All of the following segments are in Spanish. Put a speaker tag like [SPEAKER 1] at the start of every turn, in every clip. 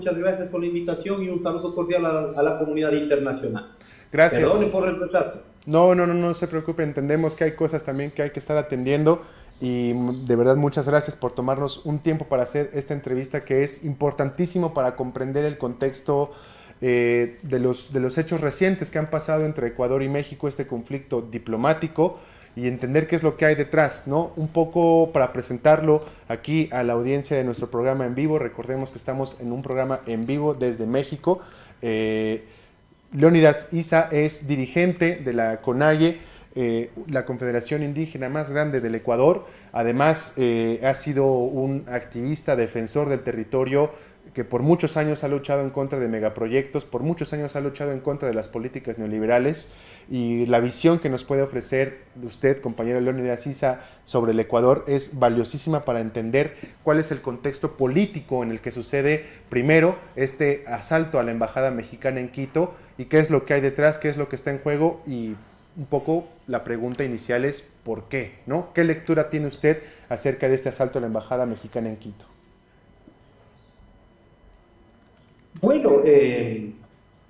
[SPEAKER 1] muchas gracias por la invitación y un saludo cordial a la comunidad internacional.
[SPEAKER 2] Gracias.
[SPEAKER 1] Perdone por el retraso.
[SPEAKER 2] No se preocupe, entendemos que hay cosas también que hay que estar atendiendo y de verdad muchas gracias por tomarnos un tiempo para hacer esta entrevista que es importantísimo para comprender el contexto de los hechos recientes que han pasado entre Ecuador y México, este conflicto diplomático y entender qué es lo que hay detrás, ¿no? Un poco para presentarlo aquí a la audiencia de nuestro programa en vivo. Recordemos que estamos en un programa en vivo desde México. Leónidas Issa es dirigente de la CONAIE, la confederación indígena más grande del Ecuador. Además, ha sido un activista defensor del territorio que por muchos años ha luchado en contra de megaproyectos, por muchos años ha luchado en contra de las políticas neoliberales, y la visión que nos puede ofrecer usted, compañero Leónidas Issa, sobre el Ecuador es valiosísima para entender cuál es el contexto político en el que sucede primero este asalto a la embajada mexicana en Quito y qué es lo que hay detrás, qué es lo que está en juego, y un poco la pregunta inicial es ¿por qué? ¿No? ¿Qué lectura tiene usted acerca de este asalto a la embajada mexicana en Quito?
[SPEAKER 1] Bueno,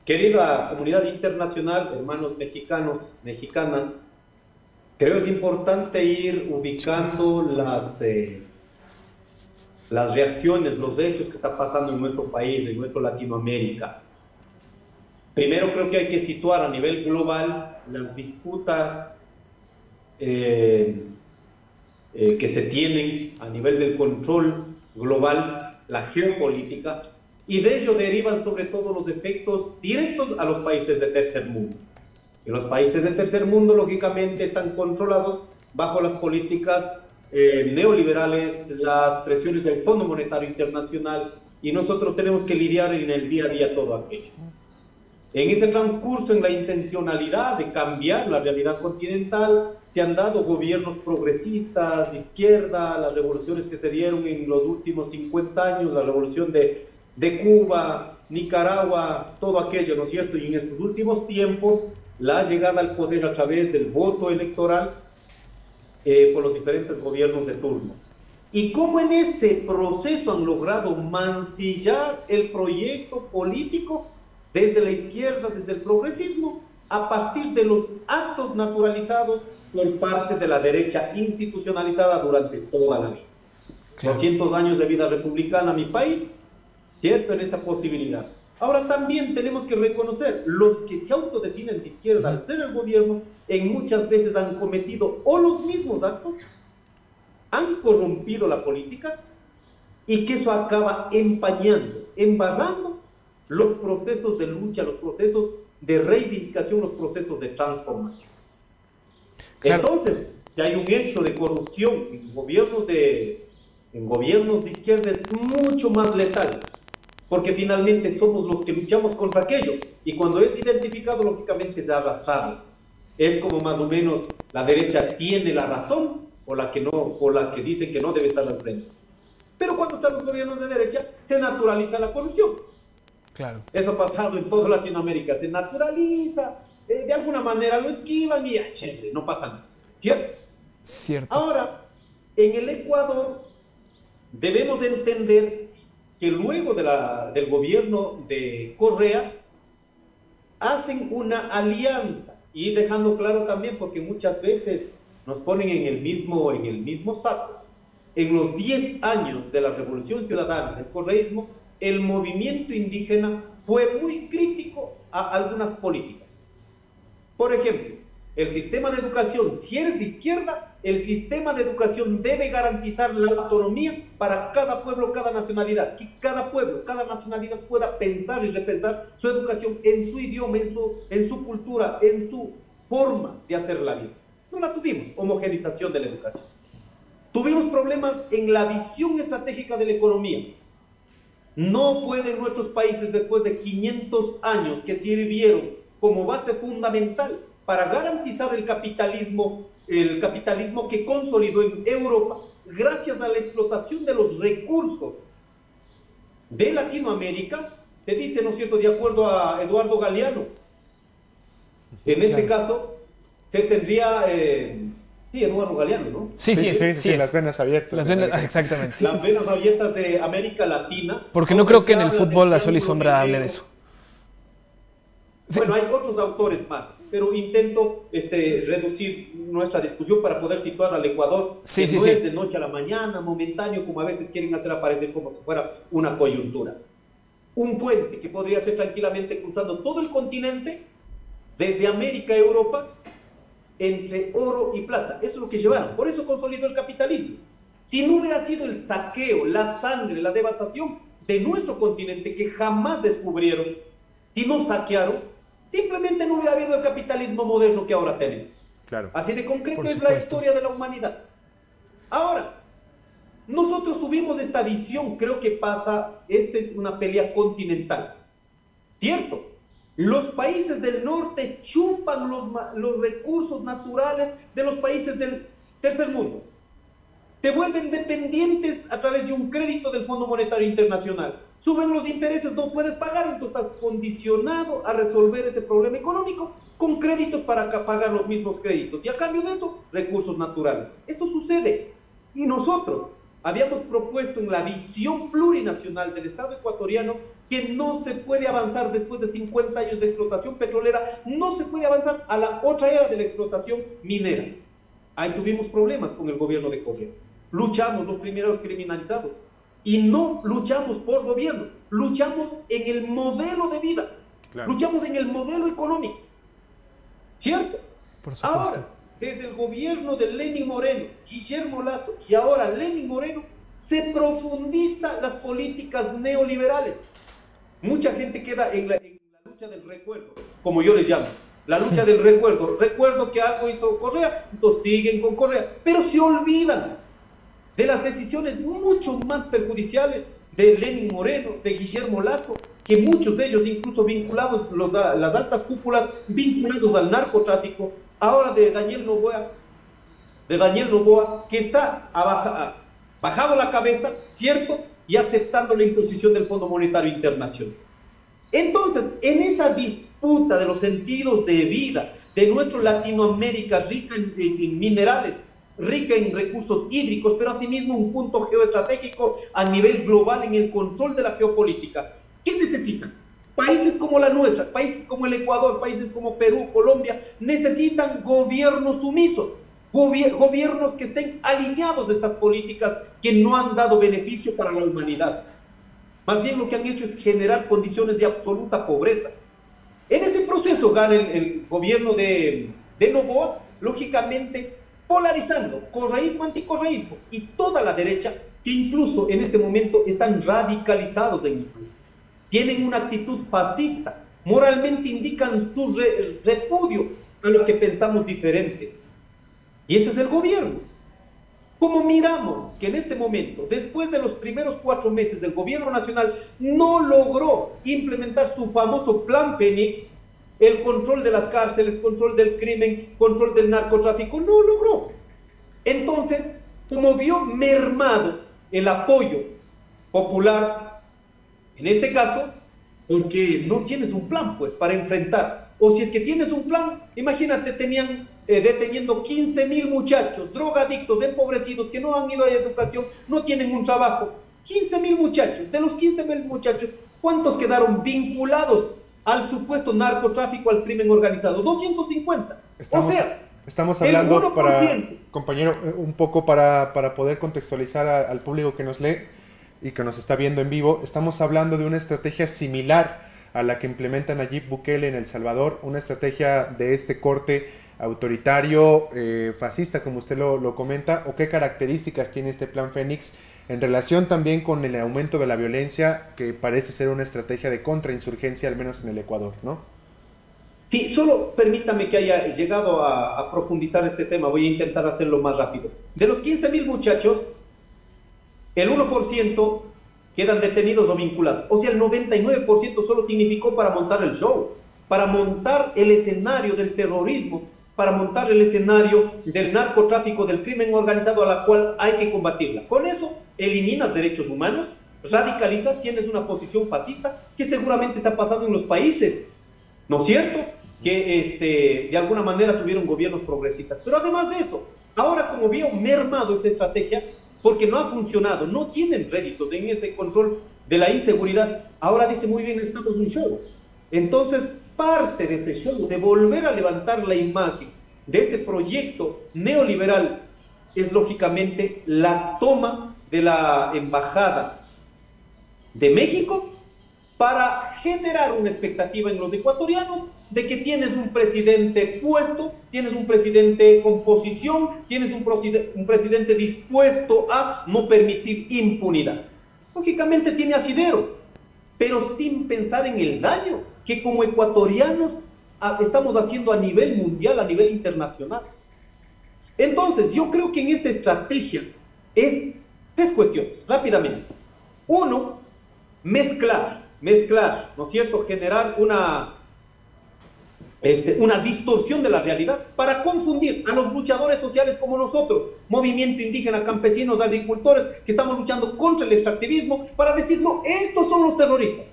[SPEAKER 1] querida comunidad internacional, hermanos mexicanos, mexicanas, creo es importante ir ubicando las reacciones, los hechos que está pasando en nuestro país, en nuestra Latinoamérica. Primero creo que hay que situar a nivel global las disputas que se tienen a nivel del control global, la geopolítica, y de ello derivan sobre todo los efectos directos a los países de tercer mundo. Y los países de tercer mundo, lógicamente, están controlados bajo las políticas neoliberales, las presiones del Fondo Monetario Internacional, y nosotros tenemos que lidiar en el día a día todo aquello. En ese transcurso, en la intencionalidad de cambiar la realidad continental, se han dado gobiernos progresistas, de izquierda, las revoluciones que se dieron en los últimos 50 años, la revolución de Cuba, Nicaragua, todo aquello, ¿no es cierto? Y en estos últimos tiempos, la llegada al poder a través del voto electoral por los diferentes gobiernos de turno. Y cómo en ese proceso han logrado mancillar el proyecto político desde la izquierda, desde el progresismo, a partir de los actos naturalizados por parte de la derecha institucionalizada durante toda la vida. Claro. 200 años de vida republicana, mi país, ¿cierto? En esa posibilidad. Ahora también tenemos que reconocer, los que se autodefinen de izquierda al ser el gobierno, en muchas veces han cometido o los mismos actos, han corrompido la política, y que eso acaba empañando, embarrando los procesos de lucha, los procesos de reivindicación, los procesos de transformación. Claro. Entonces, si hay un hecho de corrupción en gobiernos de izquierda, es mucho más letal, porque finalmente somos los que luchamos contra aquello, y cuando es identificado, lógicamente es arrastrado. Es como más o menos la derecha tiene la razón, o la que dicen que no debe estar al frente. Pero cuando están los gobiernos de derecha, se naturaliza la corrupción. Claro. Eso ha pasado en toda Latinoamérica, se naturaliza, de alguna manera lo esquivan y ya, chévere, no pasa nada, ¿cierto?
[SPEAKER 2] Cierto.
[SPEAKER 1] Ahora, en el Ecuador, debemos entender que luego del gobierno de Correa, hacen una alianza, y dejando claro también, porque muchas veces nos ponen en el mismo saco. En los 10 años de la Revolución Ciudadana, del correísmo, el movimiento indígena fue muy crítico a algunas políticas. Por ejemplo, el sistema de educación, si eres de izquierda, el sistema de educación debe garantizar la autonomía para cada pueblo, cada nacionalidad, que cada pueblo, cada nacionalidad pueda pensar y repensar su educación en su idioma, en su cultura, en su forma de hacer la vida. No la tuvimos, homogenización de la educación. Tuvimos problemas en la visión estratégica de la economía. No pueden nuestros países, después de 500 años que sirvieron como base fundamental para garantizar el capitalismo que consolidó en Europa, gracias a la explotación de los recursos de Latinoamérica, se dice, ¿no es cierto?, de acuerdo a Eduardo Galeano, en este caso, se tendría Sí, Eduardo Galeano, ¿no?
[SPEAKER 3] Sí, sí,
[SPEAKER 2] sí, las venas abiertas.
[SPEAKER 3] Las venas, exactamente.
[SPEAKER 1] Las venas abiertas de América Latina.
[SPEAKER 3] Porque no creo que en el fútbol a sol y sombra hable de eso.
[SPEAKER 1] Bueno, hay otros autores más, pero intento reducir nuestra discusión para poder situar al Ecuador, que no es de noche a la mañana, momentáneo, como a veces quieren hacer aparecer como si fuera una coyuntura. Un puente que podría ser tranquilamente cruzando todo el continente, desde América a Europa, entre oro y plata. Eso es lo que llevaron. Por eso consolidó el capitalismo. Si no hubiera sido el saqueo, la sangre, la devastación de nuestro continente que jamás descubrieron, si no saquearon, simplemente no hubiera habido el capitalismo moderno que ahora tenemos.
[SPEAKER 2] Claro.
[SPEAKER 1] Así de concreto es la historia de la humanidad. Ahora, nosotros tuvimos esta visión, creo que pasa, esta es una pelea continental. ¿Cierto? Los países del norte chupan los recursos naturales de los países del tercer mundo. Te vuelven dependientes a través de un crédito del Fondo Monetario Internacional. Suben los intereses, no puedes pagar, entonces estás condicionado a resolver ese problema económico con créditos para pagar los mismos créditos. Y a cambio de eso, recursos naturales. Eso sucede. Y nosotros habíamos propuesto en la visión plurinacional del Estado ecuatoriano que no se puede avanzar después de 50 años de explotación petrolera, no se puede avanzar a la otra era de la explotación minera. Ahí tuvimos problemas con el gobierno de Correa. Luchamos los primeros criminalizados y no luchamos por gobierno, luchamos en el modelo de vida, claro. Luchamos en el modelo económico, ¿cierto?
[SPEAKER 3] Por supuesto.
[SPEAKER 1] Ahora, desde el gobierno de Lenín Moreno, Guillermo Lasso y ahora Lenín Moreno, se profundiza las políticas neoliberales. Mucha gente queda en la lucha del recuerdo, como yo les llamo, la lucha del recuerdo. Recuerdo que algo hizo Correa, entonces siguen con Correa, pero se olvidan de las decisiones mucho más perjudiciales de Lenín Moreno, de Guillermo Lasso, que muchos de ellos incluso vinculados, las altas cúpulas vinculados al narcotráfico, ahora de Daniel Noboa, que está bajado la cabeza, ¿cierto?, y aceptando la imposición del Fondo Monetario Internacional. Entonces, en esa disputa de los sentidos de vida de nuestra Latinoamérica rica en minerales, rica en recursos hídricos, pero asimismo un punto geoestratégico a nivel global en el control de la geopolítica, ¿qué necesitan? Países como la nuestra, países como el Ecuador, países como Perú, Colombia, necesitan gobiernos sumisos, gobiernos que estén alineados de estas políticas que no han dado beneficio para la humanidad. Más bien lo que han hecho es generar condiciones de absoluta pobreza. En ese proceso gana el gobierno de Noboa, lógicamente polarizando correísmo, anticorreísmo y toda la derecha, que incluso en este momento están radicalizados en el país. Tienen una actitud fascista, moralmente indican su repudio a lo que pensamos diferente. Y ese es el gobierno. Como miramos que en este momento, después de los primeros 4 meses del gobierno nacional, no logró implementar su famoso Plan Fénix, el control de las cárceles, control del crimen, control del narcotráfico, no logró. Entonces, como vio mermado el apoyo popular, en este caso, porque no tienes un plan, pues, para enfrentar. O si es que tienes un plan, imagínate, tenían deteniendo 15.000 muchachos, drogadictos, empobrecidos, que no han ido a educación, no tienen un trabajo. 15.000 muchachos. De los 15.000 muchachos, ¿cuántos quedaron vinculados al supuesto narcotráfico, al crimen organizado? 250.
[SPEAKER 2] Estamos hablando, compañero, un poco para poder contextualizar al público que nos lee y que nos está viendo en vivo. Estamos hablando de una estrategia similar a la que implementa Nayib Bukele en El Salvador, una estrategia de este corte autoritario, fascista, como usted lo comenta, o qué características tiene este Plan Fénix en relación también con el aumento de la violencia, que parece ser una estrategia de contrainsurgencia, al menos en el Ecuador, ¿no?
[SPEAKER 1] Sí, solo permítame que haya llegado a profundizar este tema, voy a intentar hacerlo más rápido. De los 15.000 muchachos, el 1% quedan detenidos o vinculados, o sea, el 99% solo significó para montar el show, para montar el escenario del terrorismo, para montar el escenario del narcotráfico, del crimen organizado, a la cual hay que combatirla. Con eso eliminas derechos humanos, radicalizas, tienes una posición fascista que seguramente te ha pasado en los países, ¿no es cierto?, que de alguna manera tuvieron gobiernos progresistas. Pero además de eso, Ahora, como veo mermado esa estrategia, porque no ha funcionado, no tienen réditos en ese control de la inseguridad, ahora dice muy bien, estamos en un show. Entonces, parte de ese show, de volver a levantar la imagen de ese proyecto neoliberal, es lógicamente la toma de la Embajada de México para generar una expectativa en los ecuatorianos de que tienes un presidente puesto, tienes un presidente con posición, tienes un presidente dispuesto a no permitir impunidad. Lógicamente tiene asidero, pero sin pensar en el daño que como ecuatorianos estamos haciendo a nivel mundial, a nivel internacional. Entonces, yo creo que en esta estrategia es tres cuestiones, rápidamente. Uno, mezclar, ¿no es cierto?, generar una distorsión de la realidad para confundir a los luchadores sociales como nosotros, movimiento indígena, campesinos, agricultores, que estamos luchando contra el extractivismo, para decir, no, estos son los terroristas.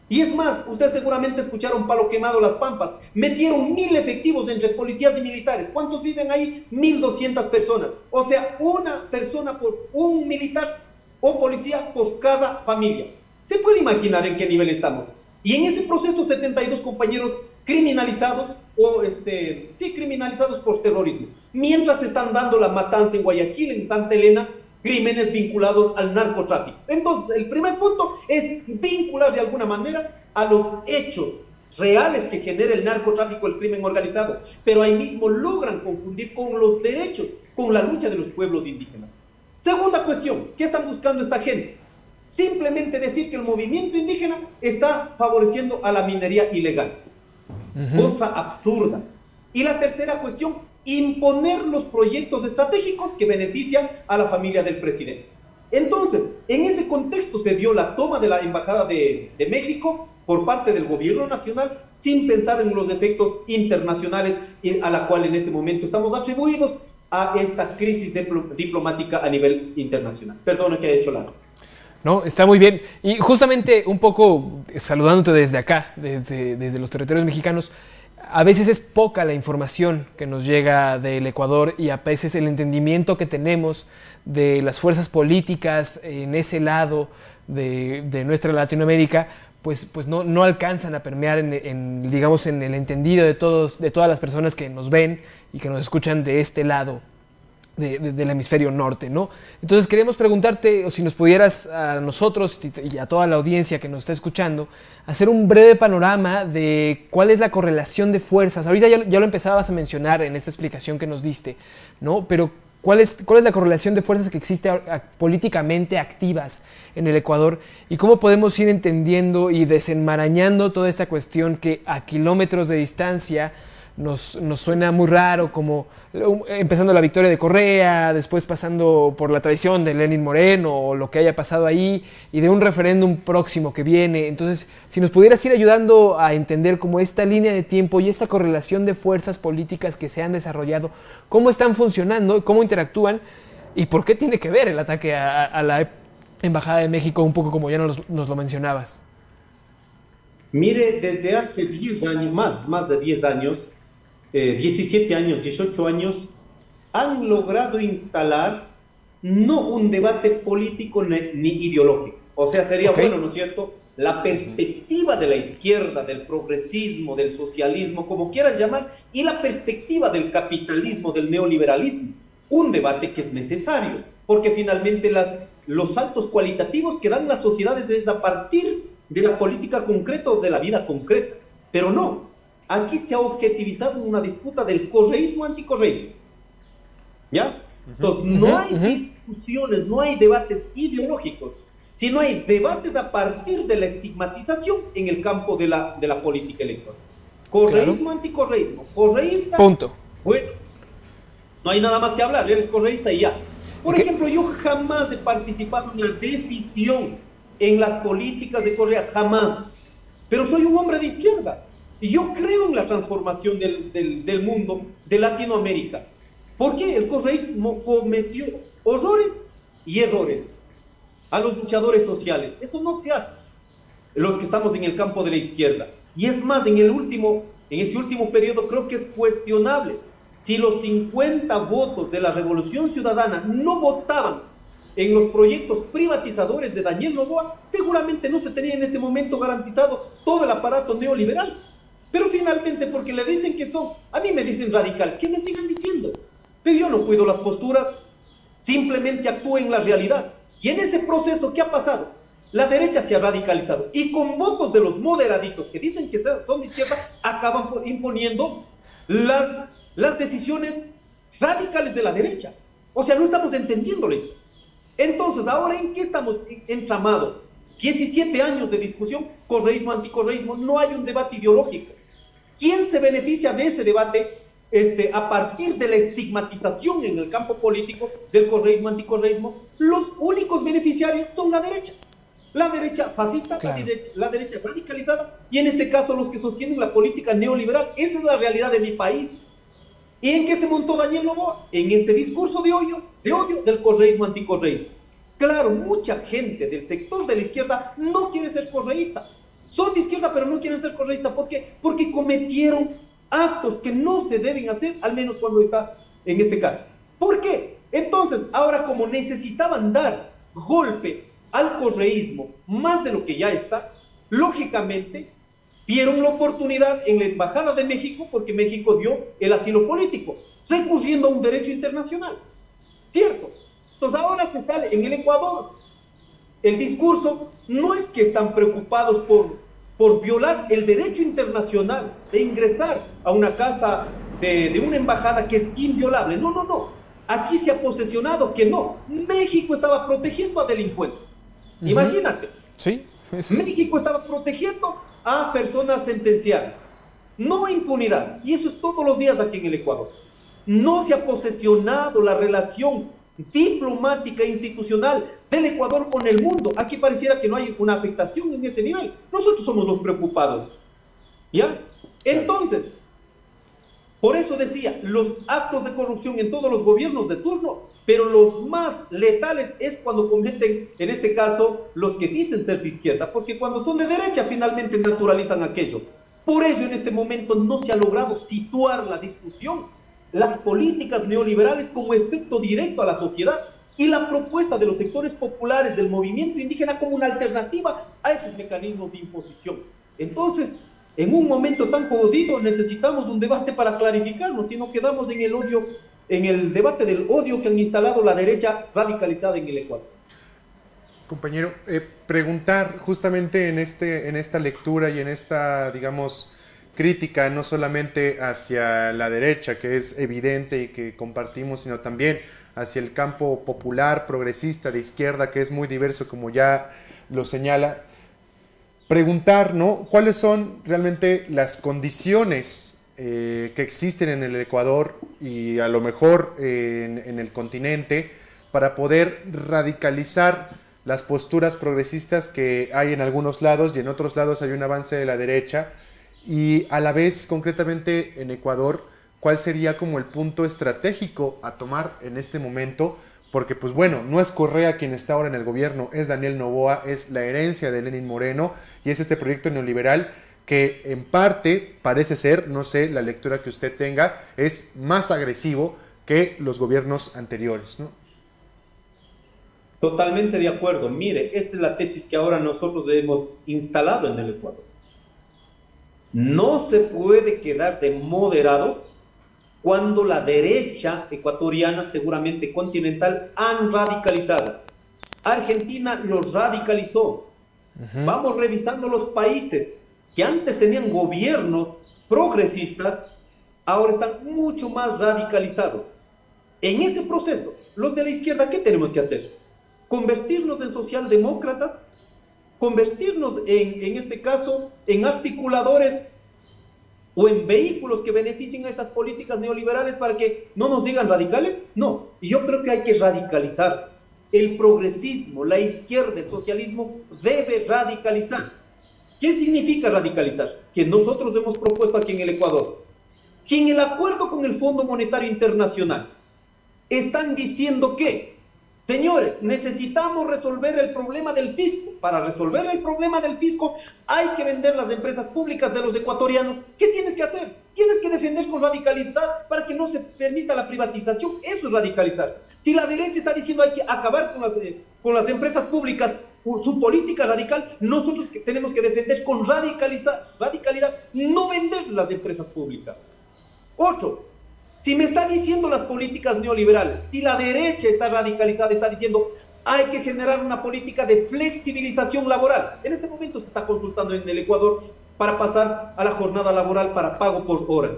[SPEAKER 1] Y es más, ustedes seguramente escucharon Palo Quemado, Las Pampas, metieron 1000 efectivos entre policías y militares. ¿Cuántos viven ahí? 1200 personas. O sea, una persona por un militar o policía por cada familia. ¿Se puede imaginar en qué nivel estamos? Y en ese proceso 72 compañeros criminalizados criminalizados por terrorismo. Mientras se están dando la matanza en Guayaquil, en Santa Elena, crímenes vinculados al narcotráfico. Entonces, el primer punto es vincular de alguna manera a los hechos reales que genera el narcotráfico, el crimen organizado, pero ahí mismo logran confundir con los derechos, con la lucha de los pueblos indígenas. Segunda cuestión, ¿qué están buscando esta gente? Simplemente decir que el movimiento indígena está favoreciendo a la minería ilegal. Cosa absurda. Y la tercera cuestión, imponer los proyectos estratégicos que benefician a la familia del presidente. Entonces, en ese contexto se dio la toma de la Embajada de México por parte del gobierno nacional sin pensar en los efectos internacionales a la cual en este momento estamos atribuidos a esta crisis diplomática a nivel internacional. Perdona que haya hecho largo.
[SPEAKER 3] No, está muy bien. Y justamente un poco saludándote desde acá, desde los territorios mexicanos, a veces es poca la información que nos llega del Ecuador y a veces el entendimiento que tenemos de las fuerzas políticas en ese lado de nuestra Latinoamérica, pues no alcanzan a permear digamos, en el entendido de todas las personas que nos ven y que nos escuchan de este lado del hemisferio norte, ¿no? Entonces queremos preguntarte, o si nos pudieras a nosotros y a toda la audiencia que nos está escuchando, hacer un breve panorama de cuál es la correlación de fuerzas. Ahorita ya lo empezabas a mencionar en esta explicación que nos diste, ¿no? Pero ¿cuál es la correlación de fuerzas que existe políticamente activas en el Ecuador? ¿Y cómo podemos ir entendiendo y desenmarañando toda esta cuestión que a kilómetros de distancia nos suena muy raro, como empezando la victoria de Correa, después pasando por la traición de Lenín Moreno o lo que haya pasado ahí, y de un referéndum próximo que viene? Entonces, si nos pudieras ir ayudando a entender como esta línea de tiempo y esta correlación de fuerzas políticas que se han desarrollado, cómo están funcionando, cómo interactúan y por qué tiene que ver el ataque a la Embajada de México, un poco como ya nos lo mencionabas.
[SPEAKER 1] Mire, desde hace 10 años, más de 10 años, 17 años, 18 años, han logrado instalar no un debate político ni ideológico. O sea, sería bueno, ¿no es cierto?, la perspectiva de la izquierda, del progresismo, del socialismo, como quieran llamar, y la perspectiva del capitalismo, del neoliberalismo. Un debate que es necesario, porque finalmente los saltos cualitativos que dan las sociedades es a partir de la política concreta o de la vida concreta. Pero no. Aquí se ha objetivizado una disputa del correísmo anticorreísmo. ¿Ya? Entonces, no hay discusiones, no hay debates ideológicos, sino hay debates a partir de la estigmatización en el campo de la política electoral. Correísmo, anticorreísmo, correísta.
[SPEAKER 3] Punto.
[SPEAKER 1] Bueno, no hay nada más que hablar, eres correísta y ya. Por ejemplo, yo jamás he participado en la decisión en las políticas de Correa, jamás. Pero soy un hombre de izquierda. Y yo creo en la transformación del mundo, de Latinoamérica. ¿Por qué? El correísmo cometió horrores y errores a los luchadores sociales. Esto no se hace. Los que estamos en el campo de la izquierda. Y es más, en este último periodo creo que es cuestionable si los 50 votos de la Revolución Ciudadana no votaban en los proyectos privatizadores de Daniel Noboa, seguramente no se tenía en este momento garantizado todo el aparato neoliberal. Pero finalmente, porque le dicen que son, a mí me dicen radical, que me sigan diciendo, pero yo no cuido las posturas, simplemente actúo en la realidad. Y en ese proceso, ¿qué ha pasado? La derecha se ha radicalizado, y con votos de los moderaditos, que dicen que son de izquierda, acaban imponiendo las decisiones radicales de la derecha. O sea, no estamos entendiéndole. Entonces, ¿ahora en qué estamos entramados? 17 años de discusión, correísmo, anticorreísmo, no hay un debate ideológico. ¿Quién se beneficia de ese debate a partir de la estigmatización en el campo político del correísmo, anticorreísmo? Los únicos beneficiarios son la derecha fascista, claro. la derecha radicalizada, y en este caso los que sostienen la política neoliberal. Esa es la realidad de mi país. ¿Y en qué se montó Daniel Noboa? En este discurso de odio del correísmo, anticorreísmo. Claro, mucha gente del sector de la izquierda no quiere ser correísta. Son de izquierda, pero no quieren ser correístas. ¿Por qué? Porque cometieron actos que no se deben hacer, al menos cuando está en este caso. ¿Por qué? Entonces, ahora como necesitaban dar golpe al correísmo más de lo que ya está, lógicamente vieron la oportunidad en la Embajada de México, porque México dio el asilo político, recurriendo a un derecho internacional. ¿Cierto? Entonces ahora se sale en el Ecuador. El discurso no es que están preocupados por violar el derecho internacional de ingresar a una casa de una embajada que es inviolable. No, no, no. Aquí se ha posesionado que no. México estaba protegiendo a delincuentes. Imagínate.
[SPEAKER 3] Sí.
[SPEAKER 1] México estaba protegiendo a personas sentenciadas. No impunidad. Y eso es todos los días aquí en el Ecuador. No se ha posesionado la relación diplomática e institucional del Ecuador con el mundo. Aquí pareciera que no hay una afectación en ese nivel. Nosotros somos los preocupados. ¿Ya? Entonces, por eso decía, los actos de corrupción en todos los gobiernos de turno, pero los más letales es cuando cometen, en este caso, los que dicen ser de izquierda, porque cuando son de derecha finalmente naturalizan aquello. Por ello en este momento no se ha logrado situar la discusión, las políticas neoliberales como efecto directo a la sociedad y la propuesta de los sectores populares del movimiento indígena como una alternativa a esos mecanismos de imposición. Entonces, en un momento tan jodido necesitamos un debate para clarificarnos, si no quedamos en el odio, en el debate del odio que han instalado la derecha radicalizada en el Ecuador.
[SPEAKER 2] Compañero, preguntar justamente en esta lectura y en esta, digamos, crítica no solamente hacia la derecha, que es evidente y que compartimos, sino también hacia el campo popular, progresista, de izquierda, que es muy diverso, como ya lo señala. Preguntar, ¿no?, ¿cuáles son realmente las condiciones que existen en el Ecuador y a lo mejor en el continente para poder radicalizar las posturas progresistas que hay en algunos lados, y en otros lados hay un avance de la derecha? Y a la vez, concretamente en Ecuador, ¿cuál sería como el punto estratégico a tomar en este momento? Porque, pues bueno, no es Correa quien está ahora en el gobierno, es Daniel Noboa, es la herencia de Lenín Moreno, y es este proyecto neoliberal que en parte parece ser, no sé, la lectura que usted tenga, es más agresivo que los gobiernos anteriores, ¿no?
[SPEAKER 1] Totalmente de acuerdo. Mire, esta es la tesis que ahora nosotros hemos instalado en el Ecuador. No se puede quedar de moderado cuando la derecha ecuatoriana, seguramente continental, han radicalizado. Argentina los radicalizó. Vamos revisando los países que antes tenían gobiernos progresistas, ahora están mucho más radicalizados. En ese proceso, los de la izquierda, ¿qué tenemos que hacer? Convertirnos en socialdemócratas, convertirnos en este caso en articuladores o en vehículos que beneficien a estas políticas neoliberales para que no nos digan radicales. No, y yo creo que hay que radicalizar. El progresismo, la izquierda, el socialismo debe radicalizar. ¿Qué significa radicalizar? Que nosotros hemos propuesto aquí en el Ecuador. Si en el acuerdo con el Fondo Monetario Internacional están diciendo que Señores, necesitamos resolver el problema del fisco. Para resolver el problema del fisco hay que vender las empresas públicas de los ecuatorianos. ¿Qué tienes que hacer? Tienes que defender con radicalidad para que no se permita la privatización. Eso es radicalizar. Si la derecha está diciendo hay que acabar con las empresas públicas, su política radical, nosotros tenemos que defender con radicalidad, no vender las empresas públicas. 8. Si me está diciendo las políticas neoliberales, si la derecha está radicalizada, está diciendo hay que generar una política de flexibilización laboral. En este momento se está consultando en el Ecuador para pasar a la jornada laboral para pago por hora.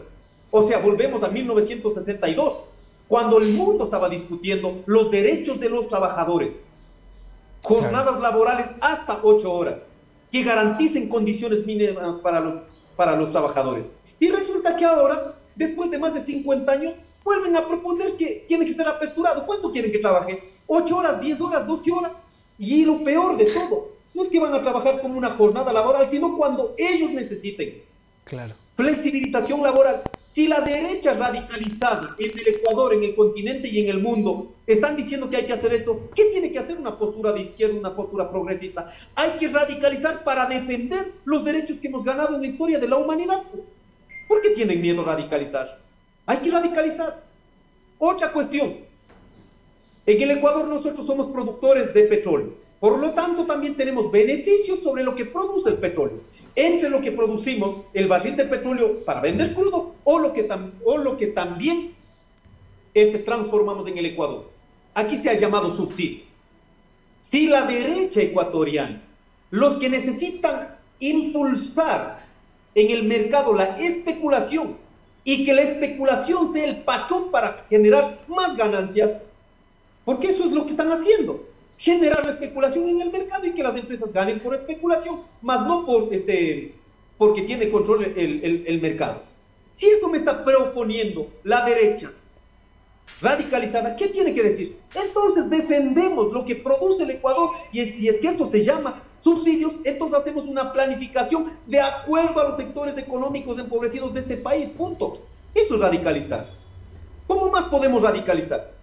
[SPEAKER 1] O sea, volvemos a 1962, cuando el mundo estaba discutiendo los derechos de los trabajadores. Jornadas laborales hasta 8 horas, que garanticen condiciones mínimas para los trabajadores. Y resulta que ahora, después de más de 50 años, vuelven a proponer que tiene que ser aperturado. ¿Cuánto quieren que trabaje? 8 horas, 10 horas, 12 horas. Y lo peor de todo, no es que van a trabajar como una jornada laboral, sino cuando ellos necesiten.
[SPEAKER 3] Claro.
[SPEAKER 1] Flexibilización laboral. Si la derecha radicalizada en el Ecuador, en el continente y en el mundo están diciendo que hay que hacer esto, ¿qué tiene que hacer una postura de izquierda, una postura progresista? Hay que radicalizar para defender los derechos que hemos ganado en la historia de la humanidad. ¿Por qué tienen miedo a radicalizar? Hay que radicalizar. Otra cuestión. En el Ecuador nosotros somos productores de petróleo. Por lo tanto, también tenemos beneficios sobre lo que produce el petróleo. Entre lo que producimos, el barril de petróleo para vender crudo o lo que también transformamos en el Ecuador. Aquí se ha llamado subsidio. Si la derecha ecuatoriana, los que necesitan impulsar en el mercado la especulación y que la especulación sea el patrón para generar más ganancias, porque eso es lo que están haciendo. Generar la especulación en el mercado y que las empresas ganen por especulación, más no porque tiene control el mercado. Si esto me está proponiendo la derecha radicalizada, ¿qué tiene que decir? Entonces defendemos lo que produce el Ecuador y si es que esto se llama subsidios, entonces hacemos una planificación de acuerdo a los sectores económicos empobrecidos de este país, punto. Eso es radicalizar. ¿Cómo más podemos radicalizar?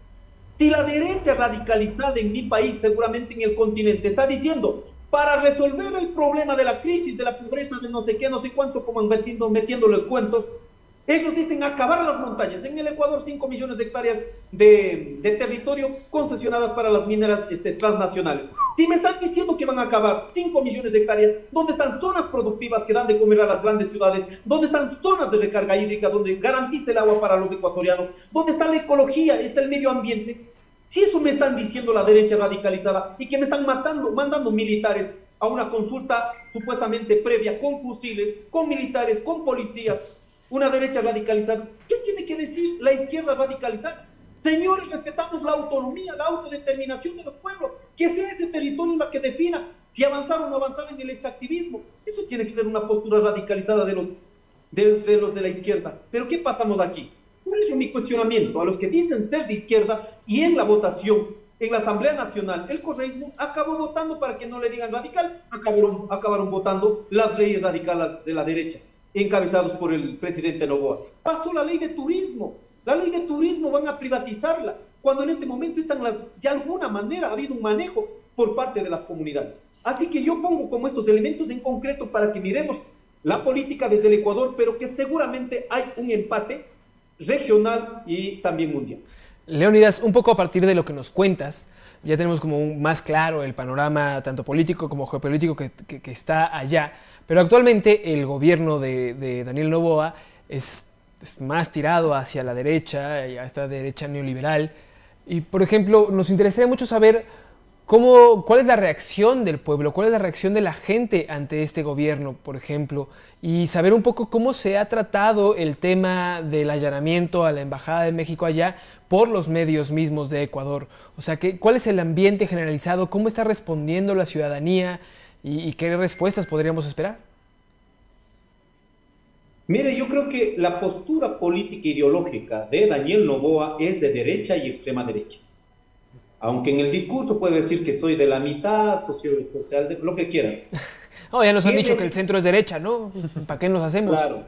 [SPEAKER 1] Si la derecha radicalizada en mi país, seguramente en el continente, está diciendo, para resolver el problema de la crisis, de la pobreza, de no sé qué, no sé cuánto, como metiendo los cuentos, ellos dicen acabar las montañas. En el Ecuador, 5 millones de hectáreas de territorio concesionadas para las mineras transnacionales. Si me están diciendo que van a acabar 5 millones de hectáreas, ¿dónde están zonas productivas que dan de comer a las grandes ciudades? ¿Dónde están zonas de recarga hídrica donde garantiza el agua para los ecuatorianos? ¿Dónde está la ecología, está el medio ambiente? Si eso me están diciendo la derecha radicalizada y que me están mandando militares a una consulta supuestamente previa con fusiles, con militares, con policías, una derecha radicalizada, ¿qué tiene que decir la izquierda radicalizada? Señores, respetamos la autonomía, la autodeterminación de los pueblos, que sea ese territorio la que defina si avanzar o no avanzar en el extractivismo. Eso tiene que ser una postura radicalizada de los de la izquierda. Pero ¿qué pasamos aquí? Por eso mi cuestionamiento a los que dicen ser de izquierda y en la votación, en la Asamblea Nacional, el correísmo acabó votando para que no le digan radical, acabaron votando las leyes radicales de la derecha, encabezados por el presidente Noboa. Pasó la ley de turismo. La ley de turismo van a privatizarla, cuando en este momento de alguna manera ha habido un manejo por parte de las comunidades. Así que yo pongo como estos elementos en concreto para que miremos la política desde el Ecuador, pero que seguramente hay un empate regional y también mundial.
[SPEAKER 3] Leónidas, un poco a partir de lo que nos cuentas, ya tenemos como más claro el panorama tanto político como geopolítico que está allá, pero actualmente el gobierno de Daniel Noboa es más tirado hacia la derecha, y a esta derecha neoliberal, y por ejemplo nos interesaría mucho saber cuál es la reacción del pueblo, cuál es la reacción de la gente ante este gobierno, por ejemplo, y saber un poco cómo se ha tratado el tema del allanamiento a la Embajada de México allá por los medios mismos de Ecuador. O sea, ¿cuál es el ambiente generalizado? ¿Cómo está respondiendo la ciudadanía? ¿Y qué respuestas podríamos esperar?
[SPEAKER 1] Mire, yo creo que la postura política ideológica de Daniel Noboa es de derecha y extrema derecha. Aunque en el discurso puede decir que soy de la mitad, social, de lo que quieras.
[SPEAKER 3] Oh, ya nos han dicho que el centro es derecha, ¿no? ¿Para qué nos hacemos?
[SPEAKER 1] Claro.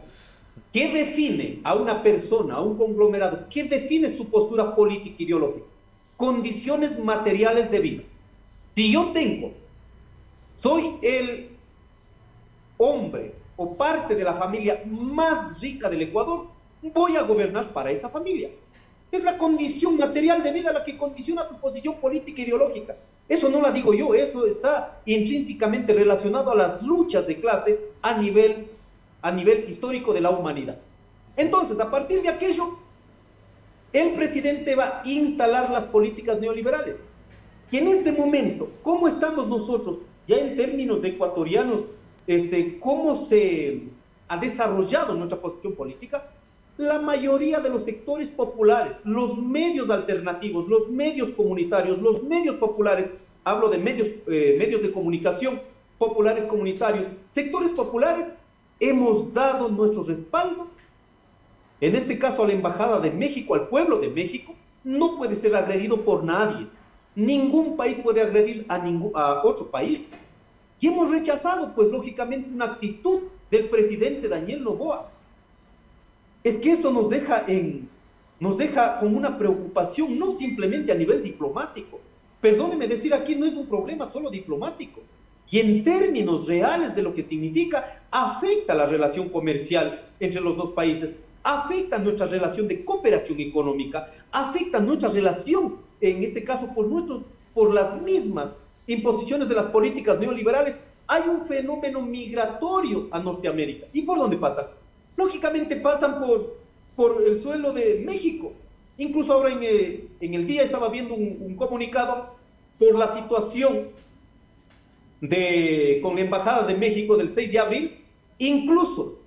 [SPEAKER 1] ¿Qué define a una persona, a un conglomerado? ¿Qué define su postura política ideológica? condiciones materiales de vida. Si yo soy el hombre o parte de la familia más rica del Ecuador, voy a gobernar para esa familia. Es la condición material de vida la que condiciona tu posición política e ideológica. Eso no la digo yo, eso está intrínsecamente relacionado a las luchas de clase a nivel histórico de la humanidad. Entonces, a partir de aquello, el presidente va a instalar las políticas neoliberales. Y en este momento, ¿cómo estamos nosotros, ya en términos de ecuatorianos, cómo se ha desarrollado nuestra posición política? La mayoría de los sectores populares, los medios alternativos, los medios comunitarios, los medios populares, hablo de medios de comunicación populares comunitarios, sectores populares, hemos dado nuestro respaldo, en este caso a la Embajada de México, al pueblo de México. No puede ser agredido por nadie. Ningún país puede agredir a otro país. Y hemos rechazado, pues lógicamente, una actitud del presidente Daniel Noboa. Es que esto nos deja con una preocupación, no simplemente a nivel diplomático. Perdóneme decir, aquí no es un problema solo diplomático. Y en términos reales de lo que significa, afecta la relación comercial entre los dos países, afecta nuestra relación de cooperación económica, afecta nuestra relación, en este caso, por las mismas imposiciones de las políticas neoliberales. Hay un fenómeno migratorio a Norteamérica. ¿Y por dónde pasa? Lógicamente pasan por el suelo de México. Incluso ahora en el día estaba viendo un comunicado por la situación con la Embajada de México del 6 de abril. Incluso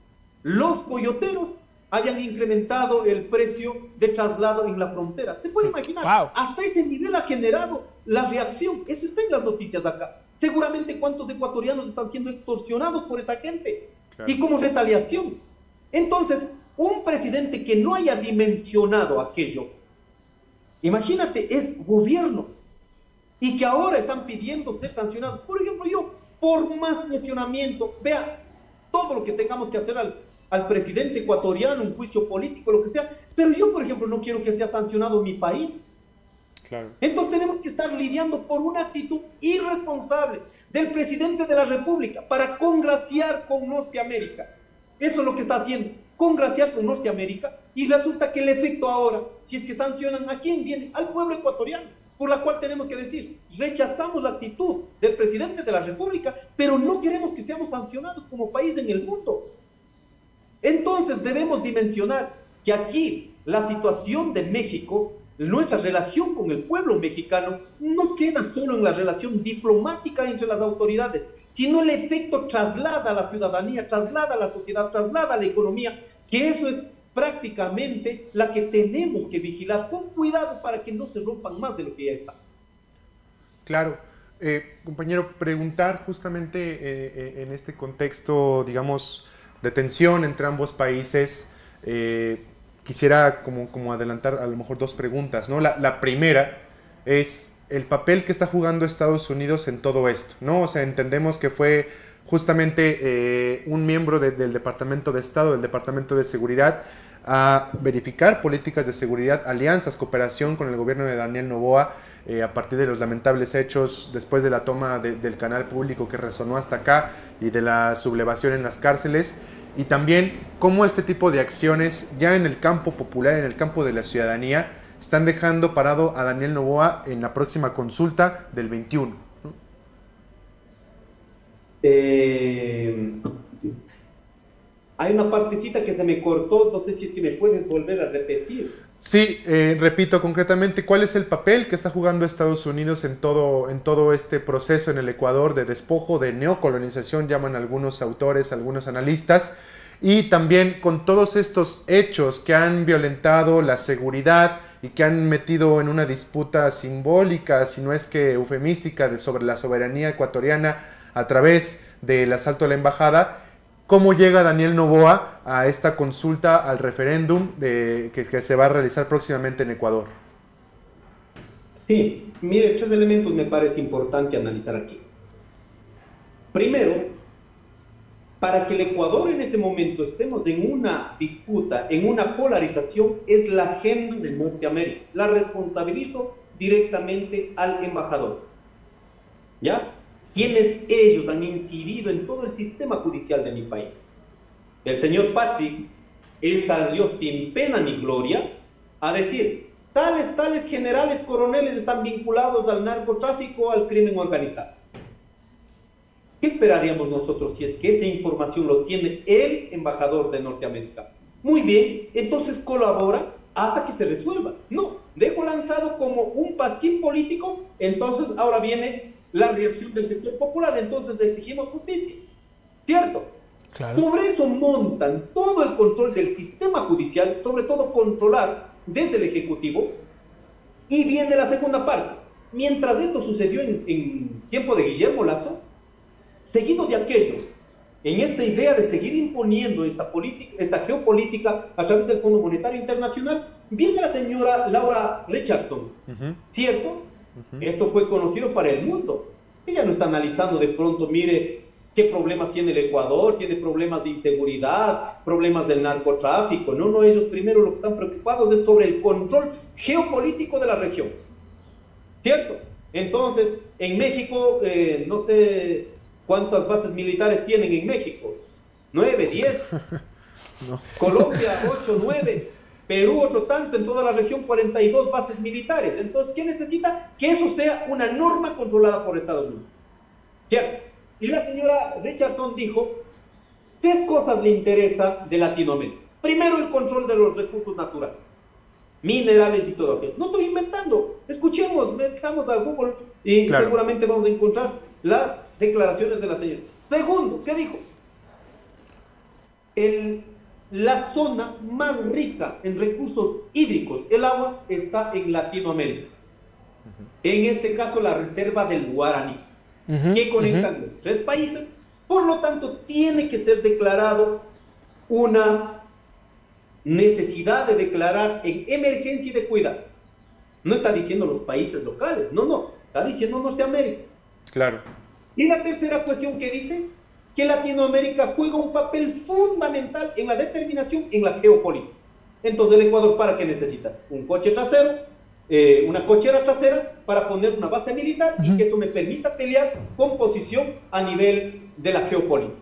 [SPEAKER 1] los coyoteros habían incrementado el precio de traslado en la frontera. ¿Se puede imaginar?
[SPEAKER 3] Wow.
[SPEAKER 1] Hasta ese nivel ha generado la reacción. Eso está en las noticias de acá. Seguramente cuántos ecuatorianos están siendo extorsionados por esta gente. Claro. Y como retaliación. Entonces, un presidente que no haya dimensionado aquello, imagínate, es gobierno, y que ahora están pidiendo ser sancionados. Por ejemplo, yo, por más cuestionamiento, vea, todo lo que tengamos que hacer al presidente ecuatoriano, un juicio político, lo que sea, pero yo, por ejemplo, no quiero que sea sancionado mi país. Claro. Entonces tenemos que estar lidiando por una actitud irresponsable del presidente de la República para congraciar con Norteamérica. Eso es lo que está haciendo, congraciar con Norteamérica, y resulta que el efecto ahora, si es que sancionan, ¿a quién viene? Al pueblo ecuatoriano, por la cual tenemos que decir, rechazamos la actitud del presidente de la República, pero no queremos que seamos sancionados como país en el mundo. Entonces debemos dimensionar que aquí la situación de México, nuestra relación con el pueblo mexicano, no queda solo en la relación diplomática entre las autoridades, sino el efecto traslada a la ciudadanía, traslada a la sociedad, traslada a la economía, que eso es prácticamente la que tenemos que vigilar con cuidado para que no se rompan más de lo que ya está.
[SPEAKER 2] Claro. Compañero, preguntar justamente en este contexto, digamos, de tensión entre ambos países, quisiera como adelantar a lo mejor dos preguntas, ¿no? La primera es el papel que está jugando Estados Unidos en todo esto, ¿no? O sea, entendemos que fue justamente un miembro del Departamento de Estado, del Departamento de Seguridad, a verificar políticas de seguridad, alianzas, cooperación con el gobierno de Daniel Noboa, a partir de los lamentables hechos después de la toma del canal público que resonó hasta acá y de la sublevación en las cárceles, y también cómo este tipo de acciones ya en el campo popular, en el campo de la ciudadanía, están dejando parado a Daniel Noboa en la próxima consulta del 21. ¿No?
[SPEAKER 1] Hay una partecita que se me cortó, no sé si es que me puedes volver a repetir.
[SPEAKER 2] Sí, repito concretamente, ¿cuál es el papel que está jugando Estados Unidos en todo este proceso en el Ecuador de despojo, de neocolonización, llaman algunos autores, algunos analistas, y también con todos estos hechos que han violentado la seguridad y que han metido en una disputa simbólica, si no es que eufemística, sobre la soberanía ecuatoriana a través del asalto a la embajada? ¿Cómo llega Daniel Noboa a esta consulta, al referéndum que se va a realizar próximamente en Ecuador?
[SPEAKER 1] Sí, mire, 3 elementos me parece importante analizar aquí. Primero, para que el Ecuador en este momento estemos en una disputa, en una polarización, es la agenda de Norteamérica. La responsabilizo directamente al embajador. ¿Ya? Quienes ellos han incidido en todo el sistema judicial de mi país. El señor Patrick, él salió sin pena ni gloria a decir, tales generales coroneles están vinculados al narcotráfico, al crimen organizado. ¿Qué esperaríamos nosotros si es que esa información lo tiene el embajador de Norteamérica? Muy bien, entonces colabora hasta que se resuelva. No, dejo lanzado como un pasquín político, entonces ahora viene la reacción del sector popular, entonces le exigimos justicia. ¿Cierto?
[SPEAKER 3] Claro.
[SPEAKER 1] Sobre eso montan todo el control del sistema judicial, sobre todo controlar desde el Ejecutivo, y viene la segunda parte. Mientras esto sucedió en tiempo de Guillermo Lazo, seguido de aquello, en esta idea de seguir imponiendo esta geopolítica a través del Fondo Monetario Internacional, viene la señora Laura Richardson, ¿cierto? Esto fue conocido para el mundo. Ella no está analizando de pronto, mire, qué problemas tiene el Ecuador, tiene problemas de inseguridad, problemas del narcotráfico. No, ellos primero lo que están preocupados es sobre el control geopolítico de la región, ¿cierto? Entonces, en México, no sé cuántas bases militares tienen en México, 9, 10, no. Colombia 8, 9, Perú otro tanto, en toda la región 42 bases militares. Entonces, ¿qué necesita? Que eso sea una norma controlada por Estados Unidos, ¿cierto? Y la señora Richardson dijo, 3 cosas le interesa de Latinoamérica. Primero, el control de los recursos naturales, minerales y todo aquello. No estoy inventando, escuchemos, metamos a Google y claro, seguramente vamos a encontrar las declaraciones de la señora. Segundo, ¿qué dijo? La zona más rica en recursos hídricos, el agua, está en Latinoamérica. En este caso, la reserva del Guaraní, que conectan los 3 países. Por lo tanto, tiene que ser declarado una necesidad de declarar en emergencia y de cuidado. No está diciendo los países locales, no, está diciendo Norteamérica.
[SPEAKER 2] Claro.
[SPEAKER 1] Y la tercera cuestión que dice que Latinoamérica juega un papel fundamental en la determinación en la geopolítica. Entonces, el Ecuador, ¿para qué necesita? Un coche trasero, una cochera trasera para poner una base militar y que eso me permita pelear con posición a nivel de la geopolítica.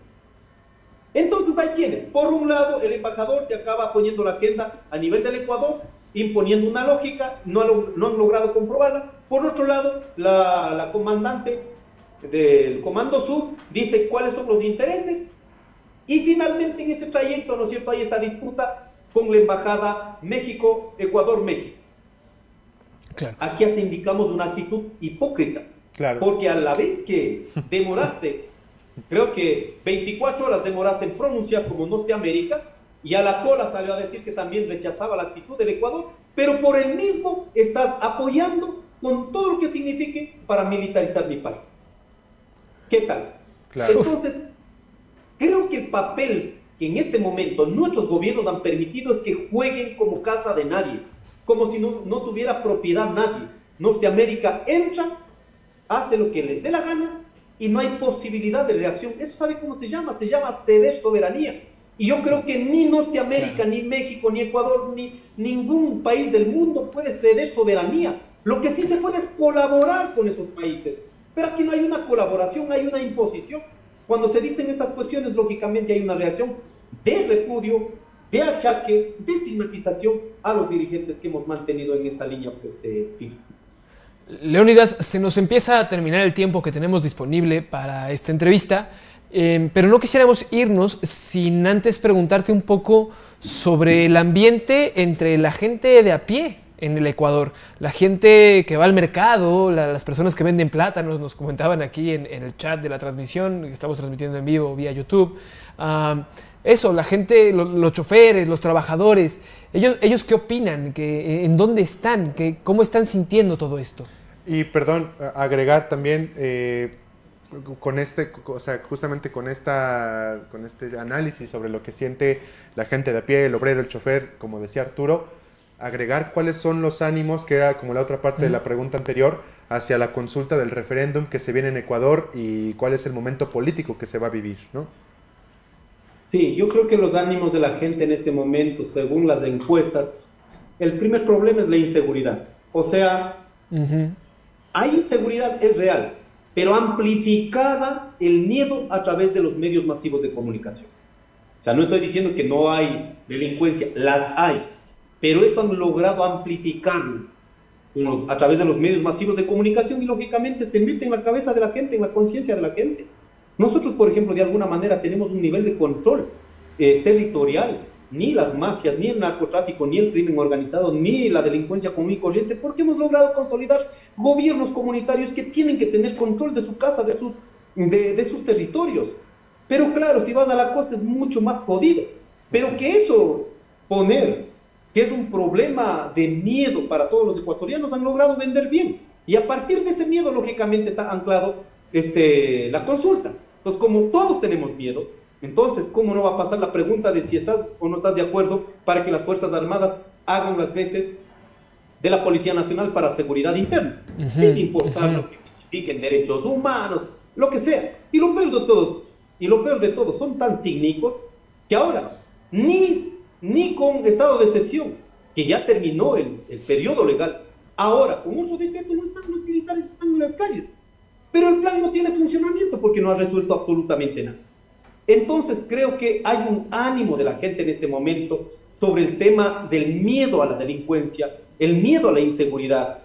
[SPEAKER 1] Entonces, hay quienes, por un lado, el embajador te acaba poniendo la agenda a nivel del Ecuador, imponiendo una lógica, no han logrado comprobarla. Por otro lado, la comandante del Comando Sur dice cuáles son los intereses, y finalmente en ese trayecto, ¿no es cierto?, hay esta disputa con la embajada México-Ecuador-México. Claro. Aquí hasta indicamos una actitud hipócrita, claro, porque a la vez que demoraste, creo que 24 horas demoraste en pronunciar como Norteamérica, y a la cola salió a decir que también rechazaba la actitud del Ecuador, pero por el mismo estás apoyando con todo lo que signifique paramilitarizar mi país. ¿Qué tal? Claro. Entonces, creo que el papel que en este momento nuestros gobiernos han permitido es que jueguen como casa de nadie, como si no tuviera propiedad nadie. Norteamérica entra, hace lo que les dé la gana y no hay posibilidad de reacción. ¿Eso sabe cómo se llama? Se llama ceder soberanía. Y yo creo que ni Norteamérica, claro, ni México, ni Ecuador, ni ningún país del mundo puede ceder soberanía. Lo que sí se puede es colaborar con esos países. Pero aquí no hay una colaboración, hay una imposición. Cuando se dicen estas cuestiones, lógicamente hay una reacción de repudio, de achaque, de estigmatización a los dirigentes que hemos mantenido en esta línea firme.
[SPEAKER 3] Leónidas, se nos empieza a terminar el tiempo que tenemos disponible para esta entrevista, pero no quisiéramos irnos sin antes preguntarte un poco sobre el ambiente entre la gente de a pie en el Ecuador, la gente que va al mercado, las personas que venden plátanos, nos comentaban aquí en el chat de la transmisión, que estamos transmitiendo en vivo vía YouTube. Eso, la gente, los choferes, los trabajadores, ellos ¿qué opinan? ¿En dónde están? ¿Cómo están sintiendo todo esto?
[SPEAKER 2] Y perdón, agregar también justamente con este análisis sobre lo que siente la gente de a pie, el obrero, el chofer, como decía Arturo, agregar cuáles son los ánimos, que era como la otra parte de la pregunta anterior, hacia la consulta del referéndum que se viene en Ecuador y cuál es el momento político que se va a vivir, ¿no?
[SPEAKER 1] Sí, yo creo que los ánimos de la gente en este momento, según las encuestas, el primer problema es la inseguridad. O sea,
[SPEAKER 3] Ujú.
[SPEAKER 1] Hay inseguridad, es real, pero amplificada el miedo a través de los medios masivos de comunicación. O sea, no estoy diciendo que no hay delincuencia, las hay, pero esto han logrado amplificarlo a través de los medios masivos de comunicación y lógicamente se mete en la cabeza de la gente, en la conciencia de la gente. Nosotros, por ejemplo, de alguna manera tenemos un nivel de control territorial, ni las mafias, ni el narcotráfico, ni el crimen organizado, ni la delincuencia común y corriente, porque hemos logrado consolidar gobiernos comunitarios que tienen que tener control de su casa, de sus territorios. Pero claro, si vas a la costa es mucho más jodido. Pero que eso, poner que es un problema de miedo para todos los ecuatorianos, han logrado vender bien. Y a partir de ese miedo, lógicamente, está anclado la consulta. Entonces, como todos tenemos miedo, entonces, ¿cómo no va a pasar la pregunta de si estás o no estás de acuerdo para que las Fuerzas Armadas hagan las veces de la Policía Nacional para seguridad interna? Sin importar lo que signifiquen derechos humanos, lo que sea. Y lo peor de todo, son tan cínicos que ahora, ni con estado de excepción, que ya terminó el periodo legal, ahora, con otro decreto no están los militares, están en las calles. Pero el plan no tiene funcionamiento porque no ha resuelto absolutamente nada. Entonces creo que hay un ánimo de la gente en este momento sobre el tema del miedo a la delincuencia, el miedo a la inseguridad,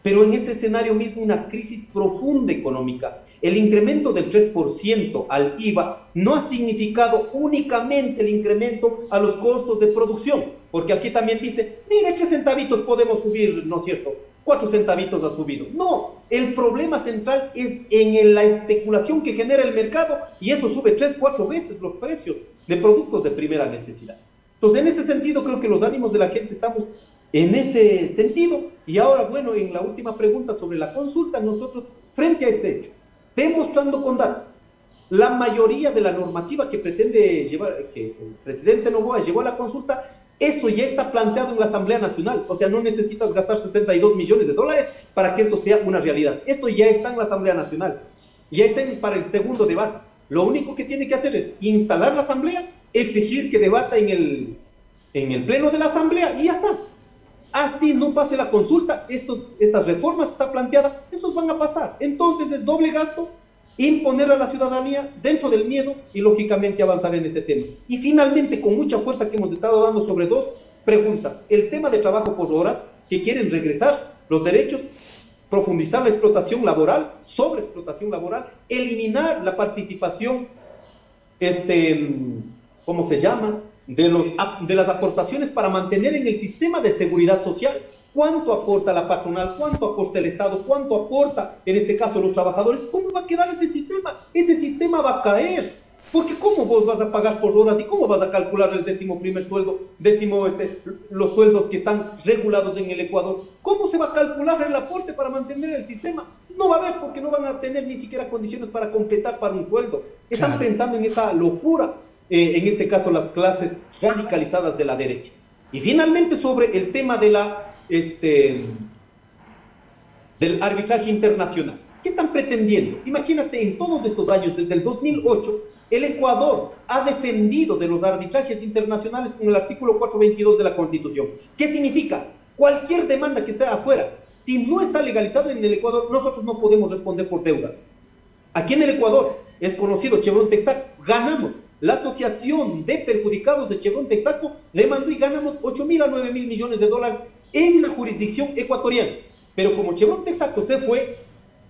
[SPEAKER 1] pero en ese escenario mismo una crisis profunda económica. El incremento del 3% al IVA no ha significado únicamente el incremento a los costos de producción, porque aquí también dice, mire, 3 centavitos podemos subir, ¿no es cierto? 4 centavitos ha subido. No, el problema central es en la especulación que genera el mercado y eso sube 3, 4 veces los precios de productos de primera necesidad. Entonces, en ese sentido, creo que los ánimos de la gente estamos en ese sentido. Y ahora, bueno, en la última pregunta sobre la consulta, nosotros, frente a este hecho, demostrando con datos, la mayoría de la normativa que pretende llevar, que el presidente Noboa llevó a la consulta, eso ya está planteado en la Asamblea Nacional. O sea, no necesitas gastar 62 millones de dólares para que esto sea una realidad. Esto ya está en la Asamblea Nacional. Ya está para el segundo debate. Lo único que tiene que hacer es instalar la Asamblea, exigir que debata en el Pleno de la Asamblea y ya está. Hasta no pase la consulta, estas reformas que está planteada, esos van a pasar. Entonces es doble gasto, imponer a la ciudadanía dentro del miedo y lógicamente avanzar en este tema. Y finalmente, con mucha fuerza que hemos estado dando sobre 2 preguntas, el tema de trabajo por horas, que quieren regresar los derechos, profundizar la explotación laboral, sobreexplotación laboral, eliminar la participación, ¿cómo se llama?, de las aportaciones para mantener en el sistema de seguridad social. ¿Cuánto aporta la patronal? ¿Cuánto aporta el Estado? ¿Cuánto aporta, en este caso, los trabajadores? ¿Cómo va a quedar ese sistema? Ese sistema va a caer. Porque ¿cómo vos vas a pagar por horas y cómo vas a calcular el 11º sueldo, los sueldos que están regulados en el Ecuador? ¿Cómo se va a calcular el aporte para mantener el sistema? No va a haber, porque no van a tener ni siquiera condiciones para completar para un sueldo. Están pensando en esa locura, en este caso las clases radicalizadas de la derecha. Y finalmente sobre el tema de del arbitraje internacional. ¿Qué están pretendiendo? Imagínate, en todos estos años, desde el 2008, el Ecuador ha defendido de los arbitrajes internacionales con el artículo 422 de la Constitución. ¿Qué significa? Cualquier demanda que esté afuera, si no está legalizado en el Ecuador, nosotros no podemos responder por deudas. Aquí en el Ecuador, es conocido Chevron Texaco, ganamos. La Asociación de Perjudicados de Chevron Texaco demandó y ganamos 8.000 a 9.000 millones de dólares en la jurisdicción ecuatoriana. Pero como Chevron Texaco se fue,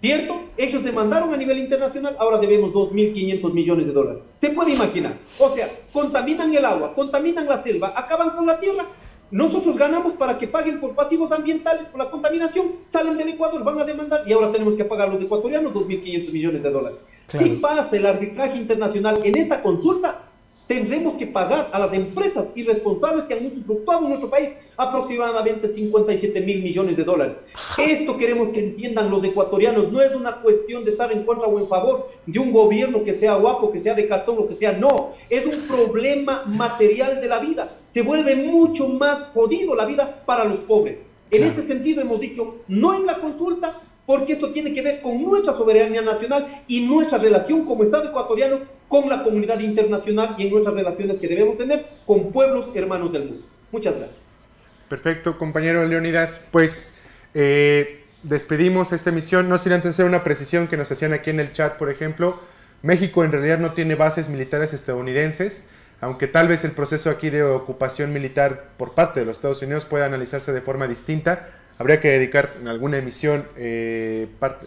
[SPEAKER 1] ¿cierto? Ellos demandaron a nivel internacional, ahora debemos 2.500 millones de dólares. ¿Se puede imaginar? O sea, contaminan el agua, contaminan la selva, acaban con la tierra. Nosotros ganamos para que paguen por pasivos ambientales, por la contaminación, salen del Ecuador, van a demandar y ahora tenemos que pagar los ecuatorianos 2.500 millones de dólares. Claro. Si pasa el arbitraje internacional en esta consulta, tendremos que pagar a las empresas irresponsables que han usufructuado en nuestro país aproximadamente 57.000 millones de dólares. Esto queremos que entiendan los ecuatorianos, no es una cuestión de estar en contra o en favor de un gobierno que sea guapo, que sea de cartón, lo que sea, no, es un problema material de la vida. Se vuelve mucho más jodido la vida para los pobres. En ese sentido hemos dicho, no en la consulta, porque esto tiene que ver con nuestra soberanía nacional y nuestra relación como Estado ecuatoriano con la comunidad internacional y en nuestras relaciones que debemos tener con pueblos hermanos del mundo. Muchas gracias.
[SPEAKER 2] Perfecto, compañero Leonidas. Pues despedimos esta emisión, no sin antes hacer una precisión que nos hacían aquí en el chat, por ejemplo. México en realidad no tiene bases militares estadounidenses, aunque tal vez el proceso aquí de ocupación militar por parte de los Estados Unidos pueda analizarse de forma distinta. Habría que dedicar en alguna emisión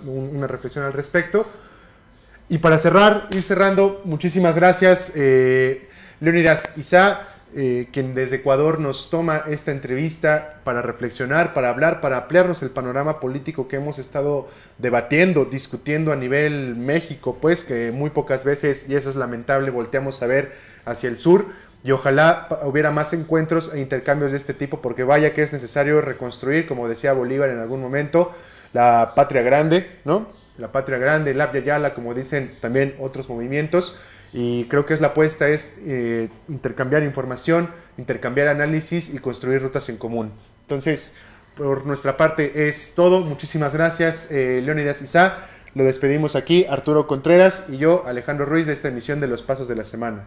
[SPEAKER 2] una reflexión al respecto. Y para cerrar, ir cerrando, muchísimas gracias Leónidas Issa, quien desde Ecuador nos toma esta entrevista para reflexionar, para hablar, para ampliarnos el panorama político que hemos estado debatiendo, discutiendo a nivel México, pues que muy pocas veces, y eso es lamentable, volteamos a ver hacia el sur, y ojalá hubiera más encuentros e intercambios de este tipo, porque vaya que es necesario reconstruir, como decía Bolívar en algún momento, la patria grande, ¿no? La patria grande, el Abya Yala, como dicen también otros movimientos, y creo que la apuesta es intercambiar información, intercambiar análisis y construir rutas en común. Entonces, por nuestra parte es todo. Muchísimas gracias, Leónidas Issa. Lo despedimos aquí, Arturo Contreras y yo, Alejandro Ruiz, de esta emisión de Los Pasos de la Semana.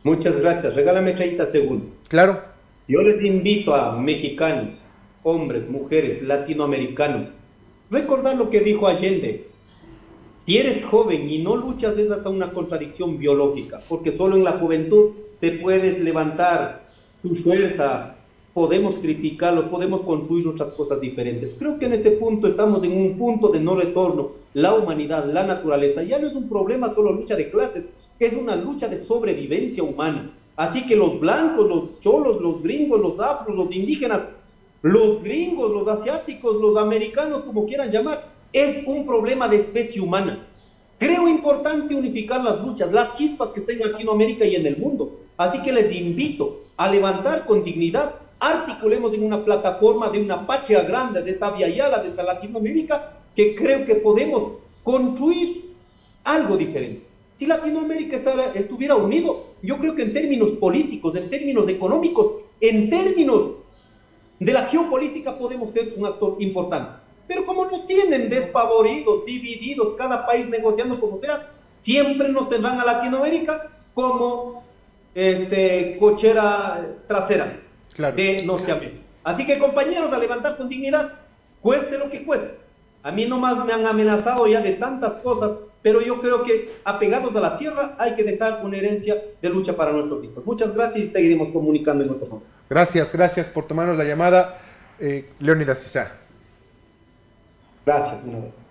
[SPEAKER 1] Muchas gracias. Regálame 30 segundos.
[SPEAKER 2] Claro.
[SPEAKER 1] Yo les invito a mexicanos, hombres, mujeres, latinoamericanos, recordar lo que dijo Allende. Si eres joven y no luchas, es hasta una contradicción biológica, porque solo en la juventud te puedes levantar tu fuerza, podemos criticarlo, podemos construir otras cosas diferentes. Creo que en este punto estamos en un punto de no retorno. La humanidad, la naturaleza, ya no es un problema solo lucha de clases, es una lucha de sobrevivencia humana. Así que los blancos, los cholos, los gringos, los afros, los indígenas, los gringos, los asiáticos, los americanos, como quieran llamar, es un problema de especie humana. Creo importante unificar las luchas, las chispas que están en Latinoamérica y en el mundo. Así que les invito a levantar con dignidad, articulemos en una plataforma de una patria grande, de esta Abya Yala, de esta Latinoamérica, que creo que podemos construir algo diferente. Si Latinoamérica estuviera unido, yo creo que en términos políticos, en términos económicos, en términos de la geopolítica podemos ser un actor importante. Pero como nos tienen despavoridos, divididos, cada país negociando como sea, siempre nos tendrán a Latinoamérica como cochera trasera de Norteamérica. Así que, compañeros, a levantar con dignidad, cueste lo que cueste. A mí nomás me han amenazado ya de tantas cosas, pero yo creo que apegados a la tierra hay que dejar una herencia de lucha para nuestros hijos. Muchas gracias y seguiremos comunicando en nuestros momentos.
[SPEAKER 2] Gracias por tomarnos la llamada, Leónidas Issa.
[SPEAKER 1] Gracias, una vez.